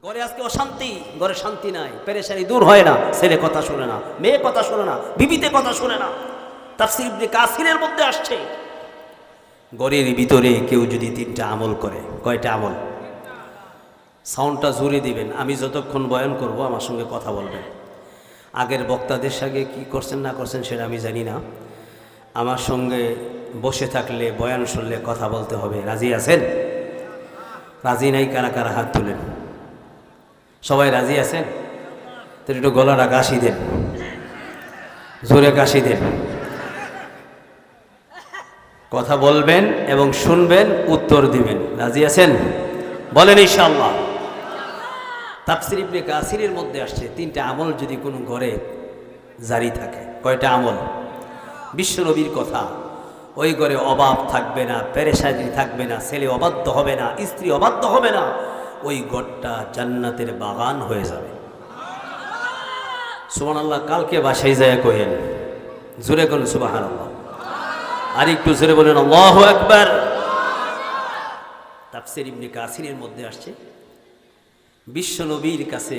ঘরে আজকে অশান্তি, ঘরে শান্তি নাই, পেরেশানি দূর হয় না। ছেলে কথা শুনে না, মেয়ে কথা শুনে না, বিবিতে কথা শুনে না। তাফসীর ইবনে কাসিরের মধ্যে আসছে, ঘরের ভিতরে কেউ যদি 3টা আমল করে। কয়টা আমল? সাউন্ডটা জোরে দিবেন। আমি যতক্ষণ বয়ান করব আমার সঙ্গে কথা বলবেন। আগের বক্তাদের সঙ্গে কি করছেন না করছেন সেটা আমি জানি না। আমার সঙ্গে বসে থাকলে, বয়ান শুনলে কথা বলতে হবে। রাজি আছেন? রাজি নাই কারা কারা হাত তুলেন। সবাই রাজি আছেন? তো একটু গলাটা কাশি দেন, জোরে কাশি দেন। কথা বলবেন এবং শুনবেন, উত্তর দিবেন। রাজি আছেন? বলেন ইনশাআল্লাহ। তাফসীর ইবনে কাসিরের মধ্যে আসছে 3টা আমল যদি কোনো ঘরে জারি থাকে। কয়টা আমল? বিশ্বনবীর কথা। ওই ঘরে অভাব থাকবে না, পেরেশানি থাকবে না, ছেলে অবাধ্য হবে না, স্ত্রী অবাধ্য হবে না। ওই ঘরটা জান্নাতের বাগান হয়ে যাবে। সুবহানাল্লাহ। কালকে বাসায় যায় কইেন, জোরে কোন সুবহানাল্লাহ। আর একটু জোরে বলেন আল্লাহু আকবার। তাফসীর ইবনে কাসিরের মধ্যে আসছে, বিশ্বনবীর কাছে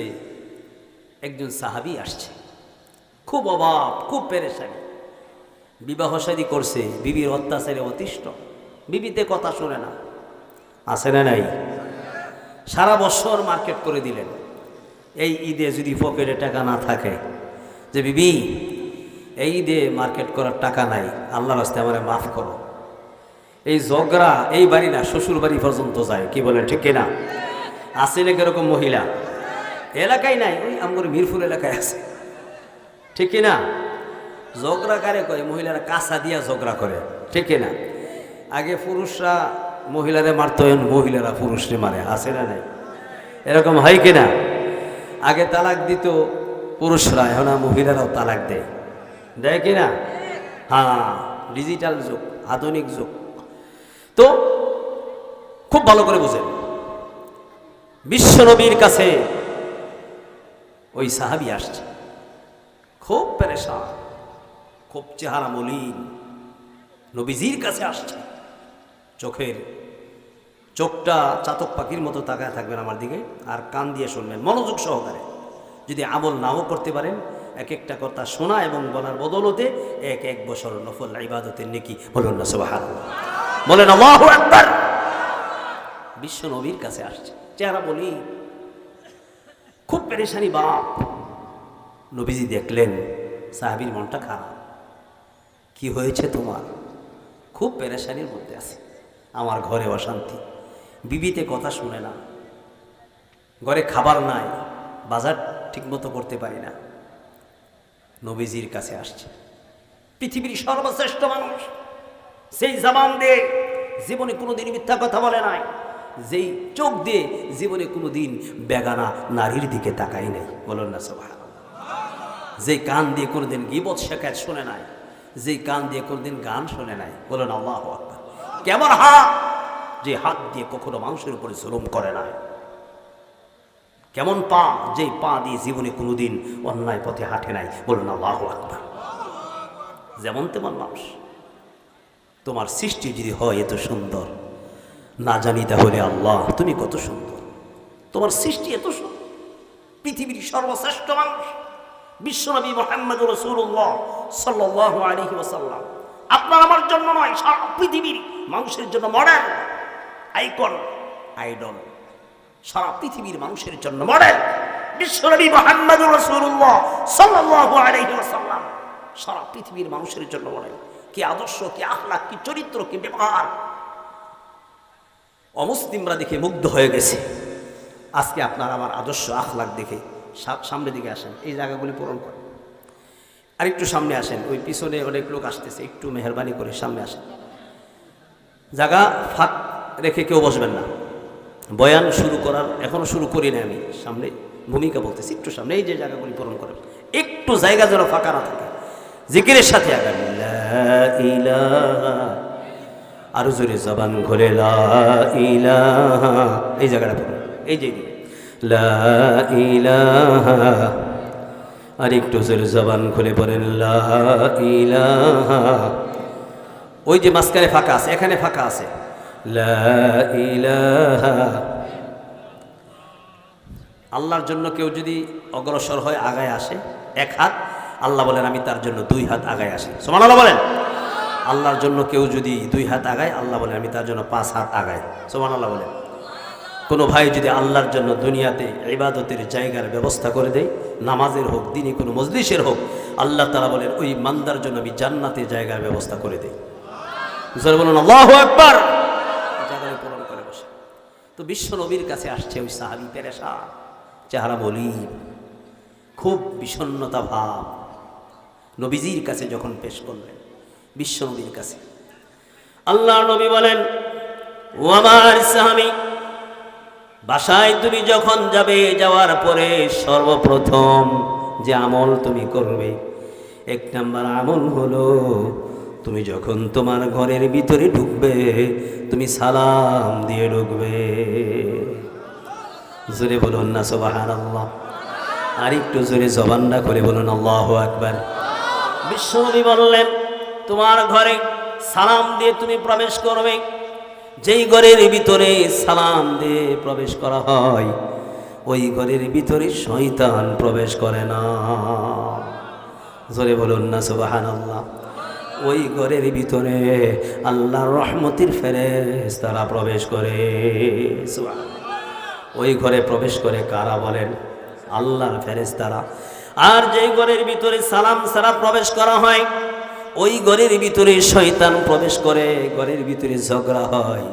একজন সাহাবী আসছে, খুব অভাব, খুব পেরেশানি, বিবাহ শাদী করছে, বিবির অত্যাচারে অতিষ্ঠ, বিবিতে কথা শুনে না। আছে না নাই? সারা বছর মার্কেট করে দিলেন। এই ঈদে যদি পকেটে টাকা না থাকে, যে বিবি এই ঈদে মার্কেট করার টাকা নাই, আল্লাহর রাস্তায় আমারে মাফ করো। এই ঝগড়া এই বাড়ি না, শ্বশুর বাড়ি পর্যন্ত যায়। কি বলেন ঠিক কিনা? আছে না এরকম মহিলা? এলাকায় নাই, ওই আমার মিরপুর এলাকায় আছে। ঠিক কিনা? ঝগড়া কারে করে? মহিলারা কাঁচা দিয়া ঝগড়া করে। ঠিক কিনা? আগে পুরুষরা মহিলারে মারতো, মহিলারা পুরুষরে মারে। আছে না নাই? এরকম হয় কিনা? আগে তালাক দিত পুরুষরা, এখন মহিলারাও তালাক দেয়। দেয় কিনা? হ্যাঁ, ডিজিটাল যুগ, আধুনিক যুগ। তো খুব ভালো করে বুঝেন, বিশ্বনবীর কাছে ওই সাহাবী আসছে, খুব পেরেশান, খুব চেহারা মলিন, নবীজির কাছে আসছে। চোখটা চাতক পাখির মতো তাকায় থাকবেন আমার দিকে, আর কান দিয়ে শুনবেন মনোযোগ সহকারে। যদি আমল নাও করতে পারেন, এক একটা কথা শোনা এবং বলার বদলতে এক বছর নফল ইবাদতের নেকি। বলুন না সুবহানাল্লাহ, বলেন আল্লাহু আকবার। বিশ্ব নবীর কাছে আসছে, চেহারা বলি, খুব পেরেশানি বাপ। নবীজি দেখলেন সাহাবীর মনটা খারাপ। কি হয়েছে তোমার? খুব পেরেশানির মধ্যে আছে, আমার ঘরে অশান্তি, বিবিতে কথা শুনে না, ঘরে খাবার নাই, বাজার ঠিকমতো করতে পারি না। নবীজির কাছে আসছে পৃথিবীর সর্বশ্রেষ্ঠ মানুষ, সেই জবান দিয়ে জীবনে কোনোদিন মিথ্যা কথা বলে নাই, যেই চোখ দিয়ে জীবনে কোনোদিন বেগানা নারীর দিকে তাকাই নাই। বলুন না সুবহানাল্লাহ। যেই কান দিয়ে কোনোদিন গীবত শিকায়ত শুনে নাই, যেই কান দিয়ে কোনোদিন গান শুনে নাই। বলুন আল্লাহু আকবার। কেমন হাত? যে হাত দিয়ে কখনো মানুষের উপরে জুলুম করে নাই। কেমন পা? যে পা দিয়ে জীবনে কোনোদিন অন্যায় পথে হাঁটে নাই। বলুন আল্লাহু আকবার। যেমন তেমন মানুষ। তোমার সৃষ্টি যদি হয় এত সুন্দর, না জানি তাহলে আল্লাহ তুমি কত সুন্দর, তোমার সৃষ্টি এত সুন্দর। পৃথিবীর সর্বশ্রেষ্ঠ মানুষ বিশ্বনবী মুহাম্মদুর রাসূলুল্লাহ সাল্লাল্লাহু আলাইহি ওয়াসাল্লাম আপনার আমার জন্য নয়, সারা পৃথিবীর মানুষের জন্য মডেল, আইকন, আইডল। সারা পৃথিবীর মানুষের জন্য মডেল বিশ্বনবী মুহাম্মদুর রাসূলুল্লাহ সাল্লাল্লাহু আলাইহি ওয়াসাল্লাম। সারা পৃথিবীর মানুষের জন্য মডেল। কি আদর্শ, কি আখলাক, কি চরিত্র, কি ব্যবহার! অমুসলিমরা দেখে মুগ্ধ হয়ে গেছে। আজকে আপনার আমার আদর্শ আখলাক দেখে সামনের দিকে আসেন, এই জায়গাগুলি পূরণ করেন। আর একটু সামনে আসেন, ওই পিছনে অনেক লোক আসতেছে, একটু মেহরবানি করে সামনে আসেন। জায়গা ফাঁক রেখে কেউ বসবেন না। বয়ান শুরু করার এখনো শুরু করি না, আমি সামনে ভূমিকা বলতেছি, একটু সামনে এই যে জায়গাগুলি পূরণ করেন, একটু জায়গা যেন ফাঁকা না থাকে। জিকিরের সাথে আগামী লা ইলাহা, আরো জোরে জবান খুলে লা ইলাহা, এই জায়গাটা পড়ুন, এই যে লা ইলাহা। আর একটু জোরে জবান খুলে পড়েন লা ইলাহা। ওই যে মাঝখানে ফাঁকা আছে, এখানে ফাঁকা আছে, লা ইলাহা আল্লাহর জন্য কেউ যদি অগ্রসর হয়, আগায় আসে এক হাত, আল্লাহ বলেন আমি তার জন্য 2 হাত আগায় আসি। সুবহানাল্লাহ বলেন। আল্লাহর জন্য কেউ যদি 2 হাত আগায়, আল্লাহ বলেন আমি তার জন্য 5 হাত আগায়। সুবহানাল্লাহ বলেন। কোনো ভাই যদি আল্লাহর জন্য দুনিয়াতে ইবাদতের জায়গার ব্যবস্থা করে দেয়, নামাজের হোক, দিনই কোনো মজলিসের হোক, আল্লাহ তাআলা বলেন ওই মান্দার জন্য আমি জান্নাতে জায়গার ব্যবস্থা করে দেই। জোরে বলুন আল্লাহু আকবার। জায়গায় পূরণ করে বসে। তো বিশ্ব নবীর কাছে আসছে ওই সাহাবী, পেরেশান চেহারা, বলি খুব বিষণ্ণতা ভাব, নবীজির কাছে যখন পেশ করলেন, বিশ্ব নবীর কাছে, আল্লাহ নবী বলেন ও আমার সাহাবী, বাসায় তুমি যখন যাবে, যাওয়ার পরে সর্বপ্রথম যে আমল তুমি করবে, 1 নাম্বার আমল হলো তুমি যখন তোমার ঘরের ভিতরে ঢুকবে, তুমি সালাম দিয়ে ঢুকবে। জোরে বলুন না সুবহানাল্লাহ। আর একটু জোরে জবানটা করে বলুন আল্লাহু আকবার। বিশ্বনবী বললেন তোমার ঘরে সালাম দিয়ে তুমি প্রবেশ করবে। যেই ঘরের ভিতরে সালাম দিয়ে প্রবেশ করা হয়, ওই ঘরের ভিতরে শয়তান প্রবেশ করে না। জোরে বলুন না সুবহানাল্লাহ। ওই ঘরের ভিতরে আল্লাহর রহমতের ফেরেশতারা প্রবেশ করে। সুবহানাল্লাহ। ওই ঘরে প্রবেশ করে কারা বলেন? আল্লাহর ফেরেশতারা। আর যেই ঘরের ভিতরে সালাম ছাড়া প্রবেশ করা হয়, ওই ঘরের ভিতরে শয়তান প্রবেশ করে। ঘরের ভিতরে ঝগড়া হয়,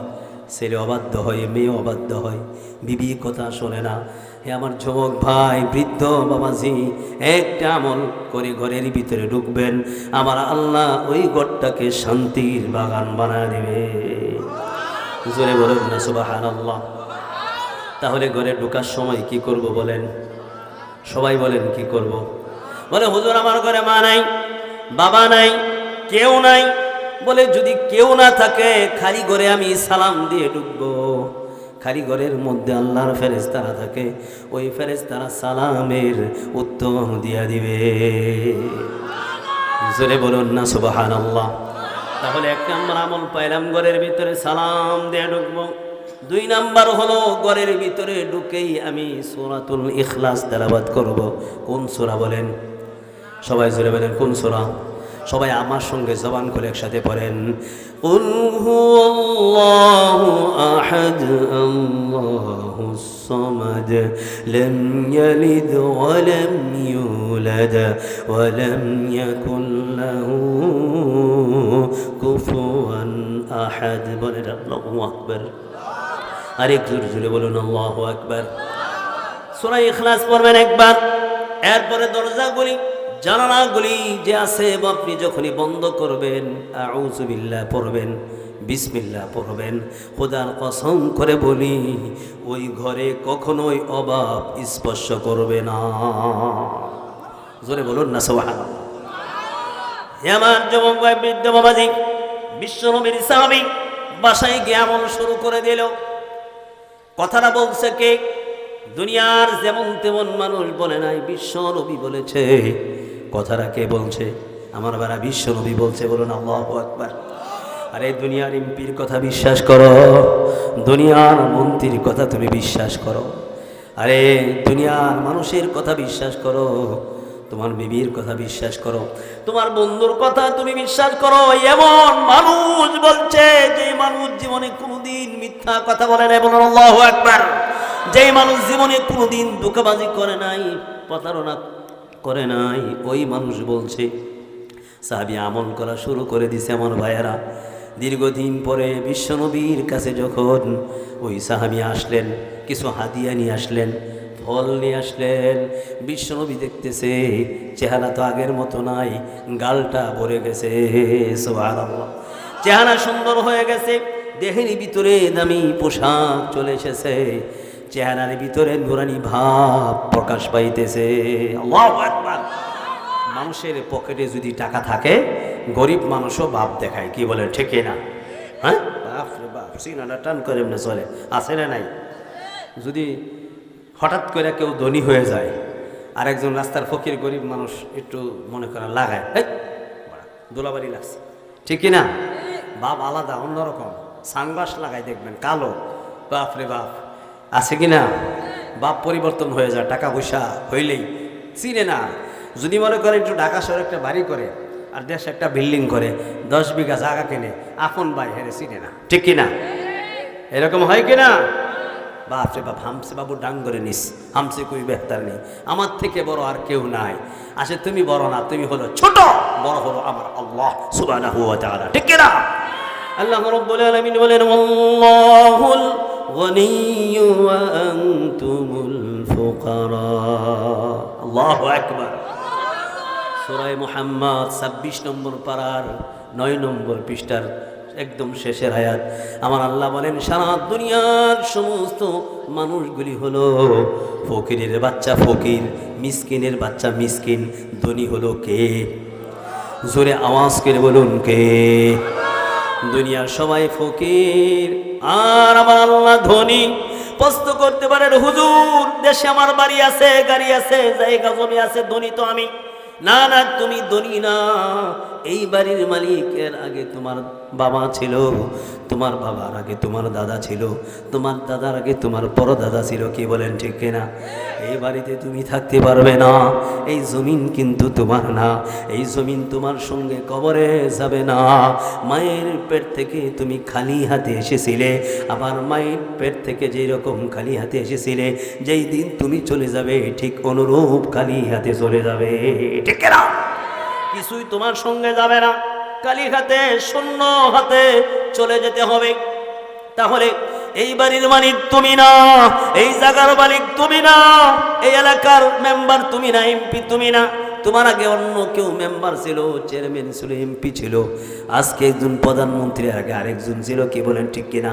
ছেলে অবাধ্য হয়, মেয়ে অবাধ্য হয়, বিবি কথা শোনে না। হে আমার যুবক ভাই, বৃদ্ধ বাবাজি, একটা আমল করে ঘরের ভিতরে ঢুকবেন, আমার আল্লাহ ওই ঘরটাকে শান্তির বাগান বানায় দেবে। জোরে বলুন না সুবহানাল্লাহ। তাহলে ঘরে ঢোকার সময় কি করব বলেন? সবাই বলেন কি করব? বলে হুজুর আমার ঘরে মা নাই, বাবা নাই, কেউ নাই। বলে যদি কেউ না থাকে, খালি ঘরে আমি সালাম দিয়ে ঢুকবো। খালি ঘরের মধ্যে আল্লাহর ফেরেশতারা থাকে, ওই ফেরেশতারা সালামের উত্তর দিয়া দিবে। জোরে বলুন না সুবহানাল্লাহ। তাহলে 1 নম্বর আমল পাইলাম, ঘরের ভিতরে সালাম দিয়ে ঢুকবো। 2 নাম্বার হলো ঘরের ভিতরে ঢুকেই আমি সূরাতুল ইখলাস তেলাওয়াত করব। কোন সূরা বলেন? সবাই জোরে বলেন কোন সূরা? সবাই আমার সঙ্গে জবান খুলে একসাথে পড়েন, কুল হুয়াল্লাহু আহাদ আল্লাহুস সামাদ লাম ইয়ালিদ ওয়া লাম ইউলাদ ওয়া লাম ইয়াকুল লাহু কুফুয়ান আহাদ। বলেন আল্লাহু আকবার। আরেক জোরে জোরে বলুন আল্লাহু আকবার। সূরা ইখলাস পড়বেন একবার, এরপরে দরজাগুলি জানালাগুলি যে আছে আপনি যখনই বন্ধ করবেন, আউযু বিল্লাহ পড়বেন, বিসমিল্লাহ পড়বেন। খোদার কসম করে বলি, ওই ঘরে কখনোই অভাব স্পর্শ করবে না। জোরে বলুন না সুবহানাল্লাহ। হে আমার যুবক ভাই, বৃদ্ধ বাবাজি, বিশ্বনবীর সাহাবী বাসায় গিয়ে আমল শুরু করে দিল। কথাটা বলছে কে? দুনিয়ার যেমন তেমন মানুষ বলে নাই, বিশ্বনবী বলেছে। কথাটা কে বলছে? আমার বারা বিশ্বনবী বলছে। বলুন আল্লাহু আকবার। আরে দুনিয়ার এমপির কথা বিশ্বাস করো, দুনিয়ার মন্ত্রীর কথা তুমি বিশ্বাস করো, আরে দুনিয়ার মানুষের কথা বিশ্বাস করো, তোমার বিবির কথা বিশ্বাস করো, তোমার বন্ধুর কথা তুমি বিশ্বাস করো। এমন মানুষ বলছে যে মানুষ জীবনে কোনোদিন মিথ্যা কথা বলে নাই। বলুন আল্লাহু আকবার। যেই মানুষ জীবনে কোনোদিন ধোঁকাবাজি করে নাই, প্রতারণা করে নাই, ওই মানুষ বলছে। সাহাবী আমল করা শুরু করে দিছে। আমার ভাইয়েরা, দীর্ঘদিন পরে বিশ্বনবীর কাছে যখন ওই সাহাবী আসলেন, কিছু হাদিয়া নিয়ে আসলেন, ফল নিয়ে আসলেন। বিশ্বনবী দেখতেছে চেহারা তো আগের মতো নাই, গালটা ভরে গেছে। সুবহানাল্লাহ। চেহারা সুন্দর হয়ে গেছে, দেহের ভিতরে দামি পোশাক চলে এসেছে, চেহারার ভিতরে নুরানি ভাব প্রকাশ পাইতেছে। আল্লাহু আকবার। মানুষের পকেটে যদি টাকা থাকে, গরিব মানুষও ভাব দেখায়। কি বলে, ঠিক না? হ্যাঁ, বাপ রে বাপ, সিনাটা টান করে এমনি চলে, আছে না নাই? যদি হঠাৎ করে কেউ ধনী হয়ে যায়, আর একজন রাস্তার ফকির গরিব মানুষ একটু মনে করেন লাগায়, দোলাবাড়ি লাগছে, ঠিক না? বাপ আলাদা, অন্যরকম। সানগ্লাস লাগাই দেখবেন কালো, বাপ রে বাপ, আছে কি না? বাপ পরিবর্তন হয়ে যায়, টাকা পয়সা হইলেই চিনে না। যদি মনে করে একটু ঢাকা শহরে একটা বাড়ি করে আর দেশে একটা বিল্ডিং করে, 10 বিঘা জায়গা কিনে, আপন ভাই হেরে চিনে না, ঠিক কিনা? এরকম হয় কিনা? বাপরে বাপ, হামসে বাবু ডাং করে নিস, হামসে কই বেহতার নেই, আমার থেকে বড় আর কেউ নাই। আসে তুমি বড় না, তুমি হলো ছোট, বড় হলো আমার আল্লাহ সুবহানাহু ওয়া তাআলা, ঠিক কিনা? আল্লাহ রাব্বুল আলামিন বলেন, আল্লাহুল গনিয়্যু ওয়া আনতুমুল ফুকারা। আল্লাহু আকবার। সূরা মুহাম্মদ 26 নম্বর পারার 9 নম্বর পৃষ্ঠার একদম শেষের আয়াত। আমার আল্লাহ বলেন, সারা দুনিয়ার সমস্ত মানুষগুলি হলো ফকিরের বাচ্চা ফকির, মিসকিনের বাচ্চা মিসকিন। ধনী হলো কে? জোরে আওয়াজ করে বলুন কে? দুনিয়ার সবাই ফকির আর আমার আল্লাহ ধনী। প্রশ্ন করতে পারেন, হুজুর দেশে আমার বাড়ি আছে, গাড়ি আছে, জায়গা জমি আছে, ধনী তো আমি। না না, তুমি ধনী না। এই বাড়ির মালিকের আগে তোমার বাবা ছিল, তোমার বাবার আগে তোমার দাদা ছিল, তোমার দাদার আগে তোমার পরদাদা ছিল। কি বলেন ঠিক কিনা? এই বাড়িতে তুমি থাকতে পারবে না। এই জমিন কিন্তু তোমার না, এই জমিন তোমার সঙ্গে কবরে যাবে না। মায়ের পেট থেকে তুমি খালি হাতে এসেছিলে, আবার মায়ের পেট থেকে যেই রকম খালি হাতে এসেছিলে, যেই দিন তুমি চলে যাবে ঠিক অনুরূপ খালি হাতে চলে যাবে, ঠিক কিনা? কিছুই তোমার সঙ্গে যাবে না, খালি হাতে শূন্য হাতে চলে যেতে হবে। তাহলে এই বাড়ির মালিক তুমি না, এই জায়গার মালিক তুমি না, এই এলাকার মেম্বার তুমি না, এমপি তুমি না। তোমার আগে অন্য কেউ মেম্বার ছিল, চেয়ারম্যান ছিল, এমপি ছিল। আজকে একজন প্রধানমন্ত্রী, আগে আরেকজন ছিল। কি বলেন ঠিক কিনা?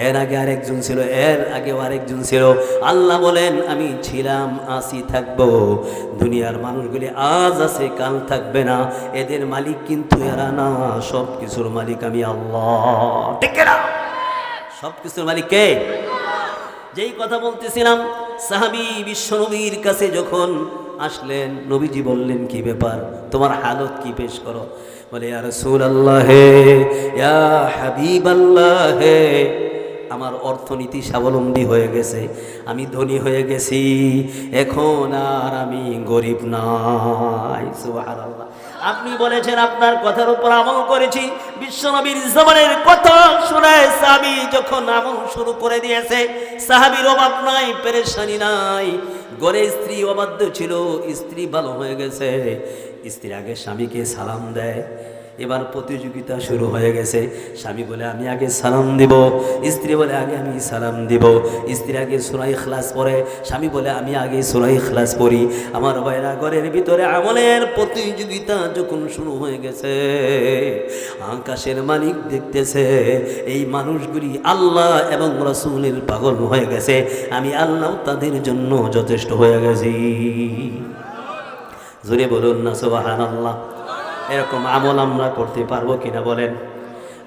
এর আগে আরেকজন ছিল, এর আগেও আরেকজন ছিল। আল্লাহ বলেন, আমি ছিলাম, আছি, থাকবো। দুনিয়ার মানুষগুলি আজ আছে, কাল থাকবে না। এদের মালিক কিন্তু এরা না, সব কিছুর মালিক আমি আল্লাহ, ঠিক কিনা? সব কিছুর মালিক কে? যেই কথা বলতেছিলাম, সাহাবী বিশ্বনবীর কাছে যখন আসলেন, নবীজি বললেন, কি ব্যাপার, তোমার হালত কি পেশ করো? বলে, ইয়া রাসূলুল্লাহ, ইয়া হাবিবাল্লাহ, আমার অর্থনীতি স্বাবলম্বী হয়ে গেছে, আমি ধনী হয়ে গেছি, এখন আর আমি গরিব নাই। সুবহানাল্লাহ। আপনি বলেছেন, আপনার কথার উপর আমল করেছি। বিশ্বনবীর জবানের কথা শুনে সাহাবী যখন আমল শুরু করে দিয়েছে, সাহাবীর অভাব নাই, পেরেশানি নাই। ঘরে স্ত্রী অবাধ্য ছিল, স্ত্রী ভালো হয়ে গেছে। স্ত্রী আগে স্বামীকে সালাম দেয়, এবার প্রতিযোগিতা শুরু হয়ে গেছে। স্বামী বলে, আমি আগে সালাম দিব, স্ত্রী বলে, আগে আমি সালাম দিব। স্ত্রী আগে সূরা ইখলাস পড়ে, স্বামী বলে, আমি আগে সূরা ইখলাস পড়ি। আমার ভাইরা, ঘরের ভিতরে আমলের প্রতিযোগিতা যখন শুরু হয়ে গেছে, আকাশের মালিক দেখতেছে এই মানুষগুলি আল্লাহ এবং রাসূলের পাগল হয়ে গেছে, আমি আল্লাহ তাদের জন্য যথেষ্ট হয়ে গেছি। জোরে বলুন না সুবহানাল্লাহ। এরকম আমল আমরা করতে পারবো কিনা বলেন?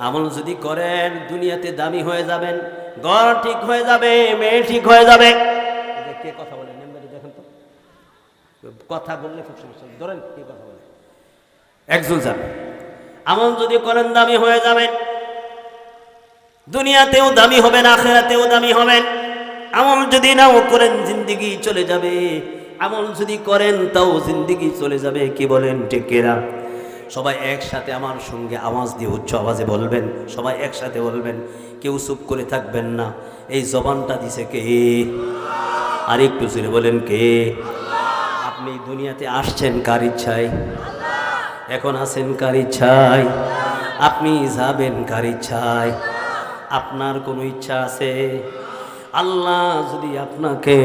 আমল যদি করেন, দুনিয়াতে দামি হয়ে যাবেন, ঘর ঠিক হয়ে যাবে, মেয়ে ঠিক হয়ে যাবে। কে কথা বলেন? দেখেন তো, কথা বললে খুব সমস্যা। ধরেন কে কথা বলে, একজন যান। আমল যদি করেন, দামি হয়ে যাবেন, দুনিয়াতেও দামি হবেন, আখিরাতেও দামি হবেন। আমল যদি নাও করেন, জিন্দেগি চলে যাবে। আমল যদি করেন, তাও জিন্দেগি চলে যাবে। কি বলেন ঠিক কিনা? সবাই একসাথে আমার সঙ্গে আওয়াজ দিয়ে উচ্চ আওয়াজে বলবেন, সবাই একসাথে বলবেন, কেউ চুপ করে থাকবেন না। এই জবানটা দিছে কে? আর একটু জোরে বলেন, কে? আপনি দুনিয়াতে আসছেন কার ইচ্ছায়? এখন আছেন কার ইচ্ছায়? আপনি যাবেন কার ইচ্ছায়? আপনার কোনো ইচ্ছা আছে? আল্লাহ যদি আপনাকে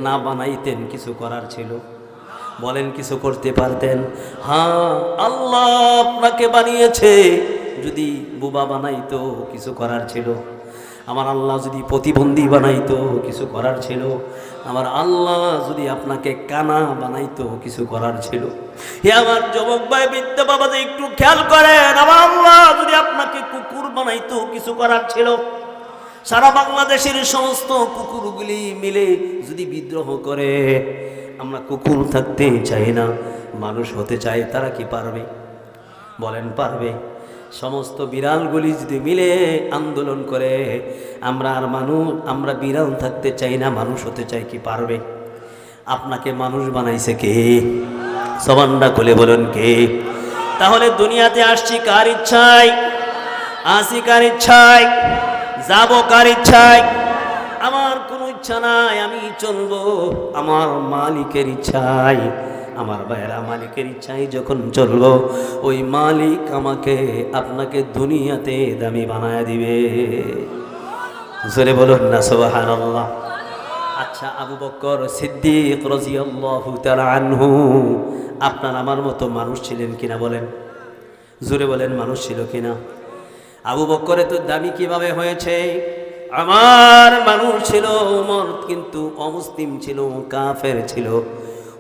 না বানাইতেন, কিছু করার ছিল? বলেন, কিছু করতে পারতেন? হ্যাঁ, আল্লাহ আপনাকে বানিয়েছে, যদি বোবা বানাইতো, কিছু করার ছিল? আমার আল্লাহ যদি প্রতিবন্ধী বানাইতো, কিছু করার ছিল? আমার আল্লাহ যদি আপনাকে কানা বানাইতো, কিছু করার ছিল? হে আমার যুবক ভাই, বিদ্যা বাবা, একটু খেয়াল করেন, আমার আল্লাহ যদি আপনাকে কুকুর বানাইতো, কিছু করার ছিল? সারা বাংলাদেশের সমস্ত কুকুরগুলি মিলে যদি বিদ্রোহ করে, আমরা কুকুর থাকতে চাই না, মানুষ হতে চাই, তারা কি পারবে? বলেন, পারবে? সমস্ত বিড়ালগুলি যদি মিলে আন্দোলন করে, আমরা বিড়াল থাকতে চাই না, মানুষ হতে চাই, কি পারবে? আপনাকে মানুষ বানাইছে কে? সবান্ডা খুলে বলুন কে? তাহলে দুনিয়াতে আসছি কার ইচ্ছায়? আসি কার ইচ্ছায়? যাবো কার ইচ্ছায়? আমার কোনো ইচ্ছা নাই, আমি চলবো আমার মালিকের ইচ্ছায়। আমার ভাইয়েরা, মালিকের ইচ্ছায় যখন চলবো, ওই মালিক আমাকে আপনাকে দুনিয়াতে দামি বানায় দিবে। জোরে বলুন না সুবহানাল্লাহ। আচ্ছা, আবু বকর সিদ্দিক রাদিয়াল্লাহু তাআলা আনহু আপনার আমার মতো মানুষ ছিলেন কিনা বলেন? জোরে বলেন, মানুষ ছিল কিনা? আবু বকরে তো দামি কিভাবে হয়েছে? আমার মানুষ ছিল। ওমর কিন্তু অমুসলিম ছিল, কাফের ছিল।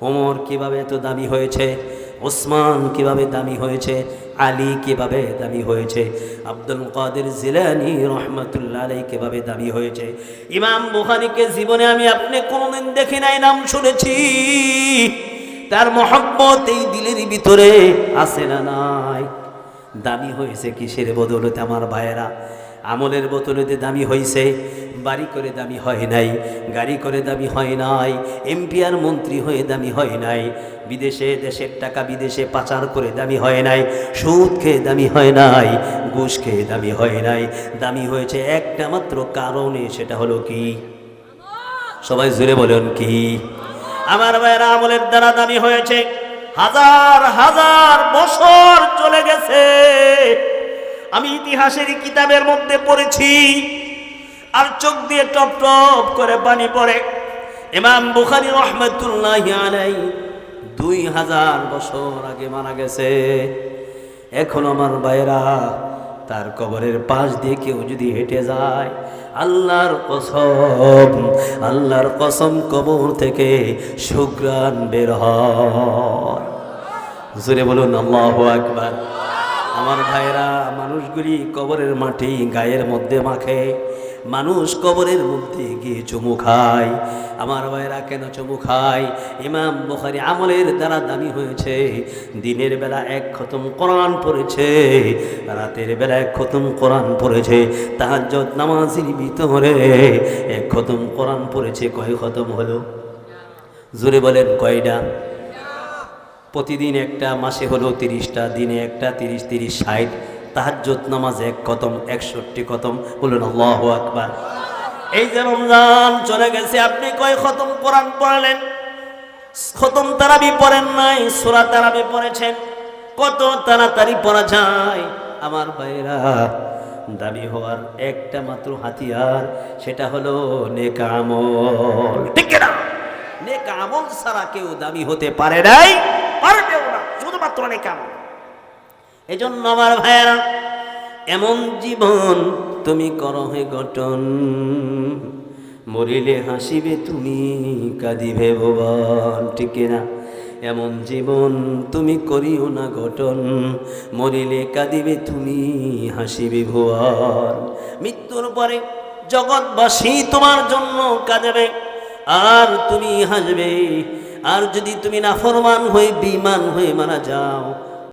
ওমর কিভাবে এত দামি হয়েছে? ওসমান কিভাবে দামি হয়েছে? আলী কিভাবে দামি হয়েছে? আব্দুল কাদের জিলানী রহমাতুল্লাহ আলাইহি কিভাবে দামি হয়েছে? ইমাম বুখারীকে জীবনে আমি আপনি কোনোদিন দেখি নাই, নাম শুনেছি। তার মহব্বত এই দিলের ভিতরে আছে না নাই? দামি হয়েছে কিসের বদৌলতে আমার ভাইয়েরা? আমলের বদৌলতে দামি হয়েছে। বাড়ি করে দামি হয় নাই, গাড়ি করে দামি হয় নাই, এমপি আর মন্ত্রী হয়ে দামি হয় নাই, বিদেশে দেশের টাকা বিদেশে পাচার করে দামি হয় নাই, সুদ খেয়ে দামি হয় নাই, ঘুষ খেয়ে দামি হয় নাই। দামি হয়েছে একটা মাত্র কারণে, সেটা হলো কি? সবাই জুড়ে বলুন কি? আমার ভাইয়েরা, আমলের দ্বারা দামি হয়েছে। হাজার হাজার বছর চলে গেছে, আমি ইতিহাসের কিতাবের মধ্যে পড়েছি, আর চোখ দিয়ে টপ টপ করে পানি পড়ে। ইমাম বুখারী রাহমাতুল্লাহি আলাইহি 2000 বছর আগে মারা গেছে। এখন আমার ভাইয়েরা, তার কবরের পাশ দিয়ে কেউ যদি হেঁটে যায়, আল্লাহর কসম কবর থেকে সুঘ্রাণ বের হয়। জোরে বলুন আল্লাহু আকবার। আমার ভাইয়েরা, মানুষগুলি কবরের মাটি গায়ের মধ্যে মাখে, মানুষ কবরের মধ্যে গিয়ে চুমু খায়। আমার ভাইয়েরা, কেন চুমু খায়? ইমাম বুখারী আমলের দ্বারা দামি হয়েছে। দিনের বেলা 1 খতম কোরআন পড়েছে, রাতের বেলা 1 খতম কোরআন পড়েছে। তাহাজ্জুদ নামাজের ভিতরে 1 খতম কোরআন পড়েছে। কয় খতম হলো? জোরে বলেন, কয়টা? প্রতিদিন একটা, মাসে হলো 30টা, দিনে একটা, 30 30 60। তাহাজ্জুদ নামাজ 1 খতম, 61 খতম। বলুন আল্লাহু আকবার। এই যে রমজান চলে গেছে, আপনি কয় খতম কোরআন পড়লেন? খতম তারাবি পড়েন নাই, সূরা তারাবি পড়েছেন। কত তাড়াতাড়ি পড়া যায় আমার ভাইরা। দামি হওয়ার একটা মাত্র হাতিয়ার, সেটা হলো নেক আমল। ঠিক না? নেক আমল ছাড়া কেউ দামি হতে পারে নাই, পারবেও না, শুধুমাত্র নেক আমল। এজন্য আমার ভাইয়েরা, এমন জীবন তুমি করো হে গঠন, মরিলে হাসিবে তুমি, কাঁদিবে ভুবন। ঠিক না? এমন জীবন তুমি করিও না গঠন, মরিলে কাঁদিবে তুমি, হাসিবে ভুবন। মৃত্যুর পরে জগৎবাসী তোমার জন্য কাঁদবে, আর তুমি হাসবে। আর যদি তুমি নাফরমান হয়ে, বেঈমান হয়ে মারা যাও,